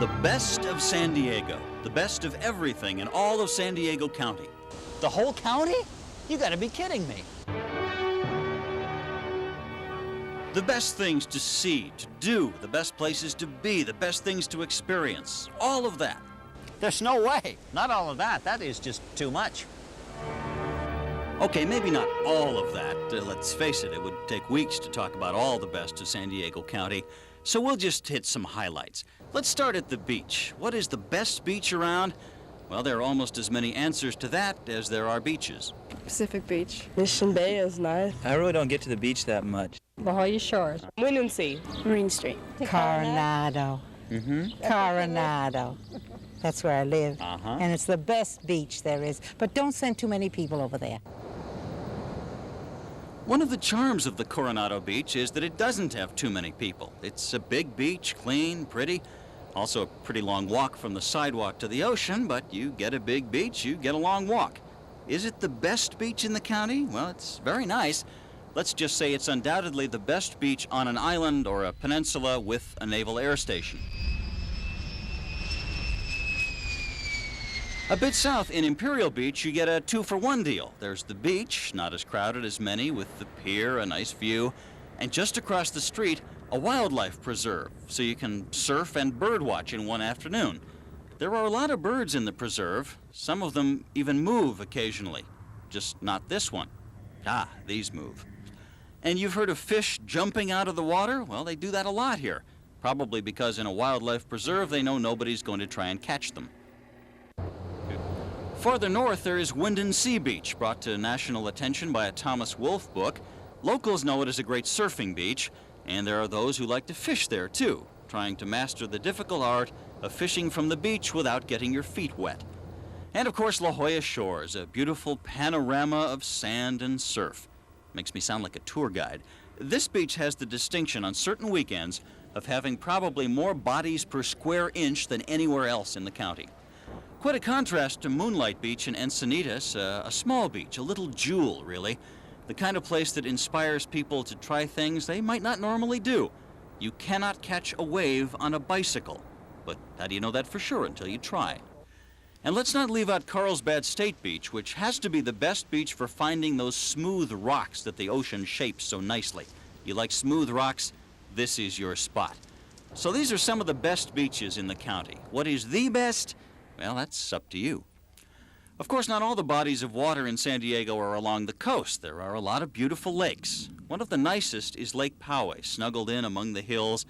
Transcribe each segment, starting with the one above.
The best of San Diego, the best of everything in all of San Diego County. The whole county? You gotta be kidding me. The best things to see, to do, the best places to be, the best things to experience, all of that. There's no way. Not all of that. That is just too much. Okay, maybe not all of that. Let's face it, it would take weeks to talk about all the best of San Diego County. So we'll just hit some highlights. Let's start at the beach. What is the best beach around? Well, there are almost as many answers to that as there are beaches. Pacific Beach. Mission Bay is nice. I really don't get to the beach that much. Jolla Shores. Windansea. Marine Street. Coronado. Coronado. That's where I live. And it's the best beach there is. But don't send too many people over there. One of the charms of the Coronado Beach is that it doesn't have too many people. It's a big beach, clean, pretty. Also a pretty long walk from the sidewalk to the ocean, but you get a big beach, you get a long walk. Is it the best beach in the county? Well, it's very nice. Let's just say it's undoubtedly the best beach on an island or a peninsula with a naval air station. A bit south in Imperial Beach, you get a 2-for-1 deal. There's the beach, not as crowded as many, with the pier, a nice view, and just across the street, a wildlife preserve, so you can surf and bird watch in one afternoon. There are a lot of birds in the preserve. Some of them even move occasionally, just not this one. Ah, these move. And you've heard of fish jumping out of the water? Well, they do that a lot here, probably because in a wildlife preserve, they know nobody's going to try and catch them. Farther north, there is Windansea Beach, brought to national attention by a Thomas Wolfe book. Locals know it as a great surfing beach, and there are those who like to fish there, too, trying to master the difficult art of fishing from the beach without getting your feet wet. And, of course, Jolla Shores, a beautiful panorama of sand and surf. Makes me sound like a tour guide. This beach has the distinction on certain weekends of having probably more bodies per square inch than anywhere else in the county. Quite a contrast to Moonlight Beach in Encinitas, a small beach, a little jewel, really. The kind of place that inspires people to try things they might not normally do. You cannot catch a wave on a bicycle, but how do you know that for sure until you try? And let's not leave out Carlsbad State Beach, which has to be the best beach for finding those smooth rocks that the ocean shapes so nicely. You like smooth rocks? This is your spot. So these are some of the best beaches in the county. What is the best? Well, that's up to you. Of course, not all the bodies of water in San Diego are along the coast. There are a lot of beautiful lakes. One of the nicest is Lake Poway, snuggled in among the hills.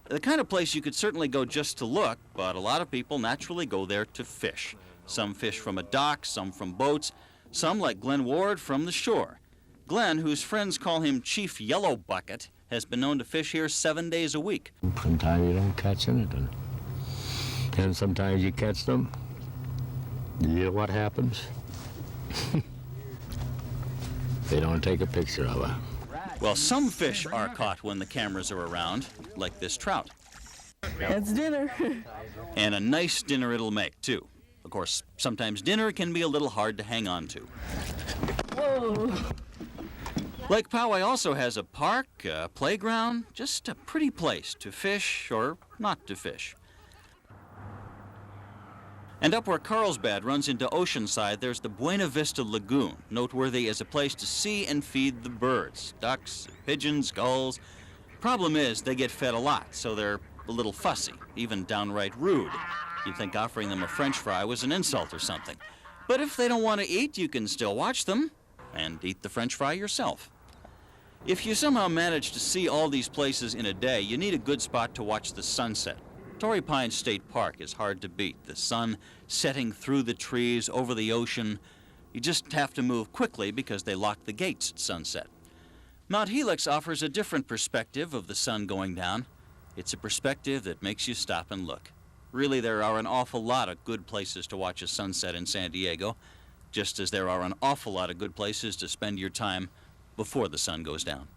The kind of place you could certainly go just to look, but a lot of people naturally go there to fish. Some fish from a dock, some from boats, some, like Glenn Ward, from the shore. Glenn, whose friends call him Chief Yellow Bucket, has been known to fish here 7 days a week. Sometimes you don't catch anything. And sometimes you catch them. You know what happens? They don't take a picture of it. Well, some fish are caught when the cameras are around, like this trout. It's dinner. And a nice dinner it'll make, too. Of course, sometimes dinner can be a little hard to hang on to. Whoa. Lake Poway also has a park, a playground, just a pretty place to fish or not to fish. And up where Carlsbad runs into Oceanside, there's the Buena Vista Lagoon, noteworthy as a place to see and feed the birds, ducks, pigeons, gulls. Problem is, they get fed a lot, so they're a little fussy, even downright rude. You'd think offering them a French fry was an insult or something. But if they don't want to eat, you can still watch them and eat the French fry yourself. If you somehow manage to see all these places in a day, you need a good spot to watch the sunset. Torrey Pines State Park is hard to beat. The sun setting through the trees over the ocean. You just have to move quickly because they lock the gates at sunset. Mount Helix offers a different perspective of the sun going down. It's a perspective that makes you stop and look. Really, there are an awful lot of good places to watch a sunset in San Diego, just as there are an awful lot of good places to spend your time before the sun goes down.